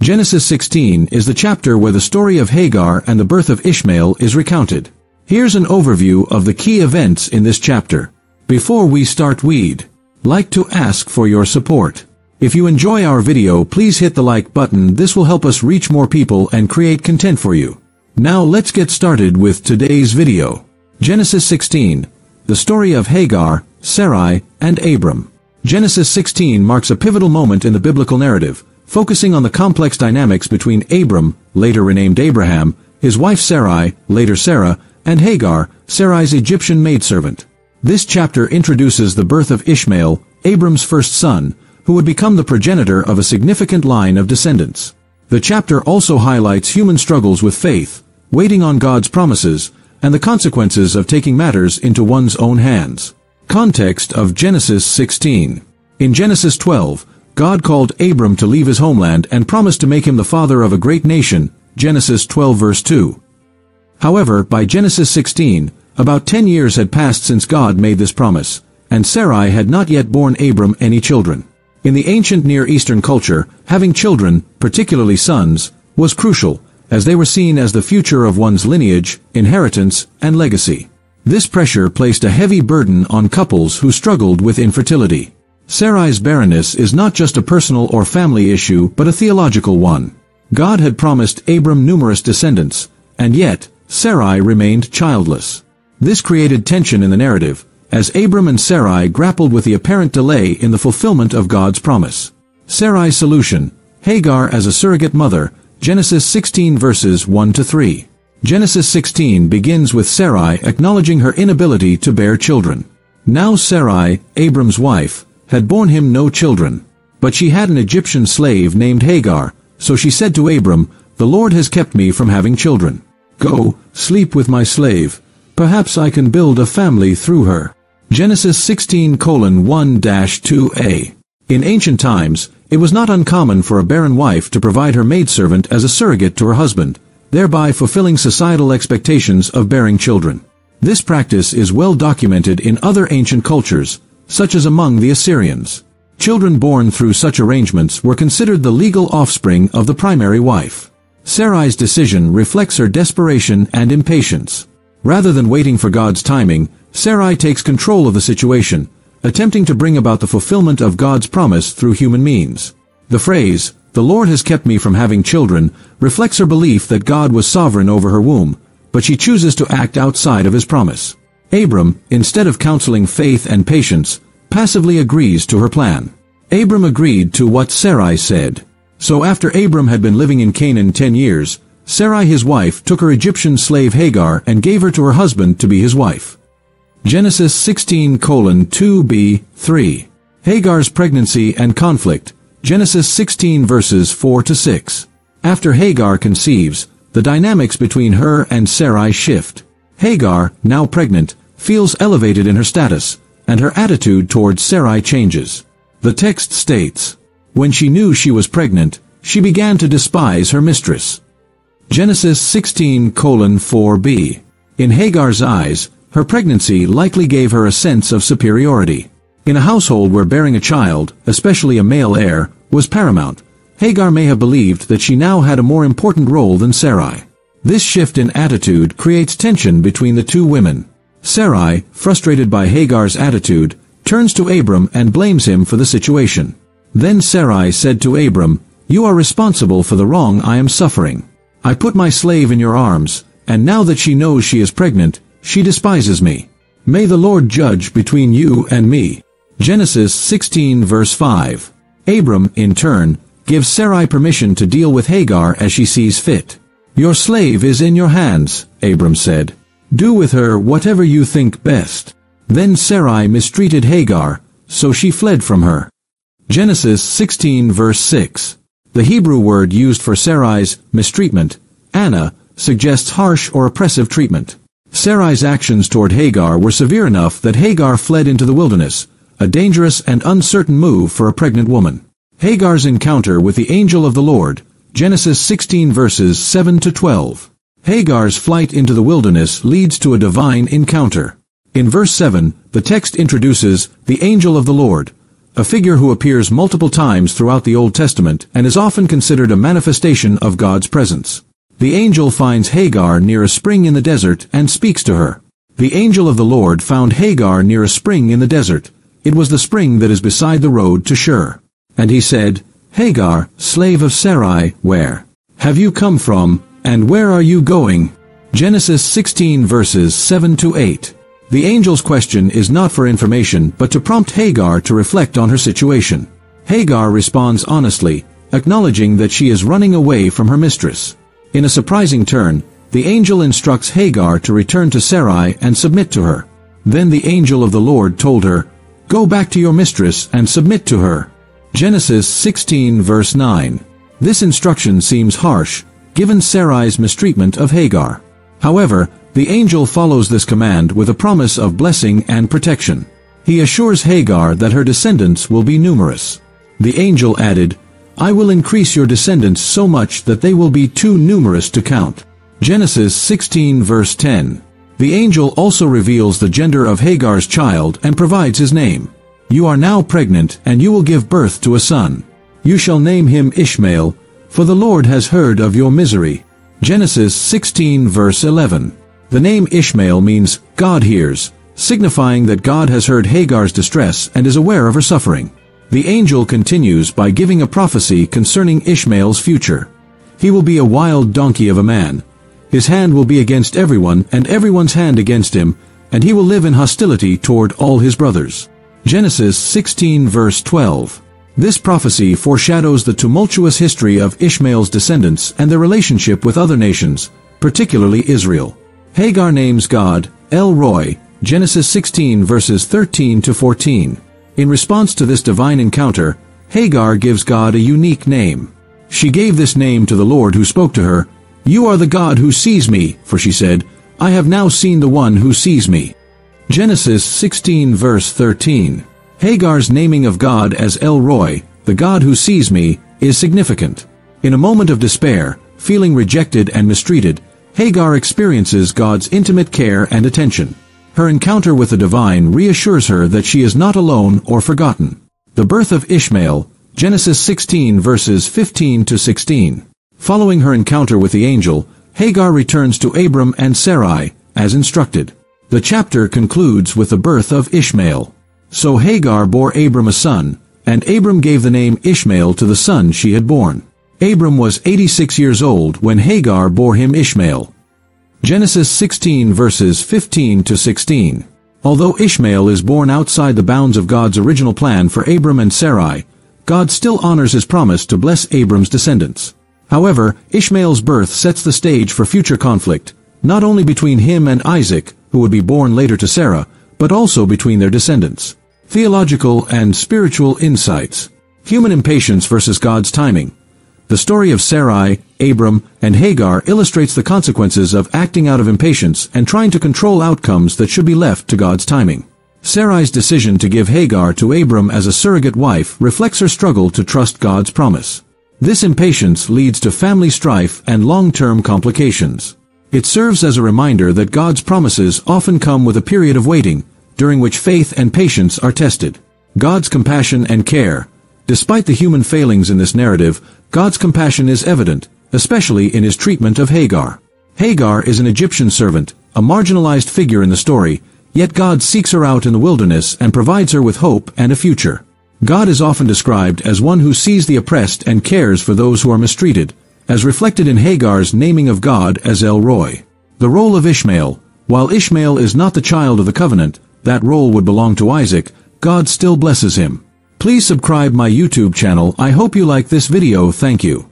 Genesis 16 is the chapter where the story of Hagar and the birth of Ishmael is recounted. Here's an overview of the key events in this chapter. Before we start, we'd like to ask for your support. If you enjoy our video, please hit the like button. This will help us reach more people and create content for you. Now let's get started with today's video. Genesis 16, the story of Hagar, Sarai, and Abram. Genesis 16 marks a pivotal moment in the biblical narrative, focusing on the complex dynamics between Abram, later renamed Abraham, his wife Sarai, later Sarah, and Hagar, Sarai's Egyptian maidservant. This chapter introduces the birth of Ishmael, Abram's first son, who would become the progenitor of a significant line of descendants. The chapter also highlights human struggles with faith, waiting on God's promises, and the consequences of taking matters into one's own hands. Context of Genesis 16. In Genesis 12, God called Abram to leave his homeland and promised to make him the father of a great nation, Genesis 12 verse 2. However, by Genesis 16, about 10 years had passed since God made this promise, and Sarai had not yet borne Abram any children. In the ancient Near Eastern culture, having children, particularly sons, was crucial, as they were seen as the future of one's lineage, inheritance, and legacy. This pressure placed a heavy burden on couples who struggled with infertility. Sarai's barrenness is not just a personal or family issue but a theological one. God had promised Abram numerous descendants, and yet, Sarai remained childless. This created tension in the narrative, as Abram and Sarai grappled with the apparent delay in the fulfillment of God's promise. Sarai's solution: Hagar as a surrogate mother, Genesis 16 verses 1 to 3. Genesis 16 begins with Sarai acknowledging her inability to bear children. Now Sarai, Abram's wife, had borne him no children, but she had an Egyptian slave named Hagar, so she said to Abram, "The Lord has kept me from having children. Go, sleep with my slave. Perhaps I can build a family through her." Genesis 16:1-2a. In ancient times, it was not uncommon for a barren wife to provide her maidservant as a surrogate to her husband, thereby fulfilling societal expectations of bearing children. This practice is well documented in other ancient cultures, such as among the Assyrians. Children born through such arrangements were considered the legal offspring of the primary wife. Sarai's decision reflects her desperation and impatience. Rather than waiting for God's timing, Sarai takes control of the situation, attempting to bring about the fulfillment of God's promise through human means. The phrase, "The Lord has kept me from having children," reflects her belief that God was sovereign over her womb, but she chooses to act outside of his promise. Abram, instead of counseling faith and patience, passively agrees to her plan. Abram agreed to what Sarai said. So after Abram had been living in Canaan 10 years, Sarai his wife took her Egyptian slave Hagar and gave her to her husband to be his wife. Genesis 16:2b-3. Hagar's pregnancy and conflict, Genesis 16 verses 4 to 6. After Hagar conceives, the dynamics between her and Sarai shift. Hagar, now pregnant, feels elevated in her status, and her attitude towards Sarai changes. The text states, "When she knew she was pregnant, she began to despise her mistress." Genesis 16:4b. In Hagar's eyes, her pregnancy likely gave her a sense of superiority. In a household where bearing a child, especially a male heir, was paramount, Hagar may have believed that she now had a more important role than Sarai. This shift in attitude creates tension between the two women. Sarai, frustrated by Hagar's attitude, turns to Abram and blames him for the situation. Then Sarai said to Abram, "You are responsible for the wrong I am suffering. I put my slave in your arms, and now that she knows she is pregnant, she despises me. May the Lord judge between you and me." Genesis 16 verse 5. Abram, in turn, gives Sarai permission to deal with Hagar as she sees fit. "Your slave is in your hands," Abram said. "Do with her whatever you think best." Then Sarai mistreated Hagar, so she fled from her. Genesis 16 verse 6. The Hebrew word used for Sarai's mistreatment, Anna, suggests harsh or oppressive treatment. Sarai's actions toward Hagar were severe enough that Hagar fled into the wilderness, a dangerous and uncertain move for a pregnant woman. Hagar's encounter with the angel of the Lord, Genesis 16 verses 7 to 12. Hagar's flight into the wilderness leads to a divine encounter. In verse 7, the text introduces the angel of the Lord, a figure who appears multiple times throughout the Old Testament and is often considered a manifestation of God's presence. The angel finds Hagar near a spring in the desert and speaks to her. The angel of the Lord found Hagar near a spring in the desert. It was the spring that is beside the road to Shur. And he said, Hagar, slave of Sarai, where have you come from, and where are you going? Genesis 16 verses 7 to 8. The angel's question is not for information but to prompt Hagar to reflect on her situation. Hagar responds honestly, acknowledging that she is running away from her mistress. In a surprising turn, the angel instructs Hagar to return to Sarai and submit to her. Then the angel of the Lord told her, Go back to your mistress and submit to her. Genesis 16 verse 9. This instruction seems harsh, given Sarai's mistreatment of Hagar. However, the angel follows this command with a promise of blessing and protection. He assures Hagar that her descendants will be numerous. The angel added, I will increase your descendants so much that they will be too numerous to count. Genesis 16 verse 10. The angel also reveals the gender of Hagar's child and provides his name. You are now pregnant, and you will give birth to a son. You shall name him Ishmael, for the Lord has heard of your misery. Genesis 16 verse 11. The name Ishmael means God hears, signifying that God has heard Hagar's distress and is aware of her suffering. The angel continues by giving a prophecy concerning Ishmael's future. He will be a wild donkey of a man. His hand will be against everyone and everyone's hand against him, and he will live in hostility toward all his brothers. Genesis 16 verse 12. This prophecy foreshadows the tumultuous history of Ishmael's descendants and their relationship with other nations, particularly Israel. Hagar Names God, El Roi, Genesis 16 verses 13 to 14. In response to this divine encounter, Hagar gives God a unique name. She gave this name to the Lord who spoke to her, You are the God who sees me, for she said, I have now seen the one who sees me. Genesis 16 verse 13. Hagar's naming of God as El Roi, the God who sees me, is significant. In a moment of despair, feeling rejected and mistreated, Hagar experiences God's intimate care and attention. Her encounter with the divine reassures her that she is not alone or forgotten. The birth of Ishmael, Genesis 16 verses 15 to 16. Following her encounter with the angel, Hagar returns to Abram and Sarai, as instructed. The chapter concludes with the birth of Ishmael. So Hagar bore Abram a son, and Abram gave the name Ishmael to the son she had born. Abram was 86 years old when Hagar bore him Ishmael. Genesis 16 verses 15 to 16. Although Ishmael is born outside the bounds of God's original plan for Abram and Sarai, God still honors his promise to bless Abram's descendants. However, Ishmael's birth sets the stage for future conflict, not only between him and Isaac, who would be born later to Sarah, but also between their descendants. Theological and spiritual insights. Human impatience versus God's timing. The story of Sarai, Abram, and Hagar illustrates the consequences of acting out of impatience and trying to control outcomes that should be left to God's timing. Sarai's decision to give Hagar to Abram as a surrogate wife reflects her struggle to trust God's promise. This impatience leads to family strife and long-term complications. It serves as a reminder that God's promises often come with a period of waiting, during which faith and patience are tested. God's compassion and care. Despite the human failings in this narrative, God's compassion is evident, especially in his treatment of Hagar. Hagar is an Egyptian servant, a marginalized figure in the story, yet God seeks her out in the wilderness and provides her with hope and a future. God is often described as one who sees the oppressed and cares for those who are mistreated, as reflected in Hagar's naming of God as El Roi. The role of Ishmael. While Ishmael is not the child of the covenant, that role would belong to Isaac, God still blesses him. Please subscribe my YouTube channel. I hope you like this video. Thank you.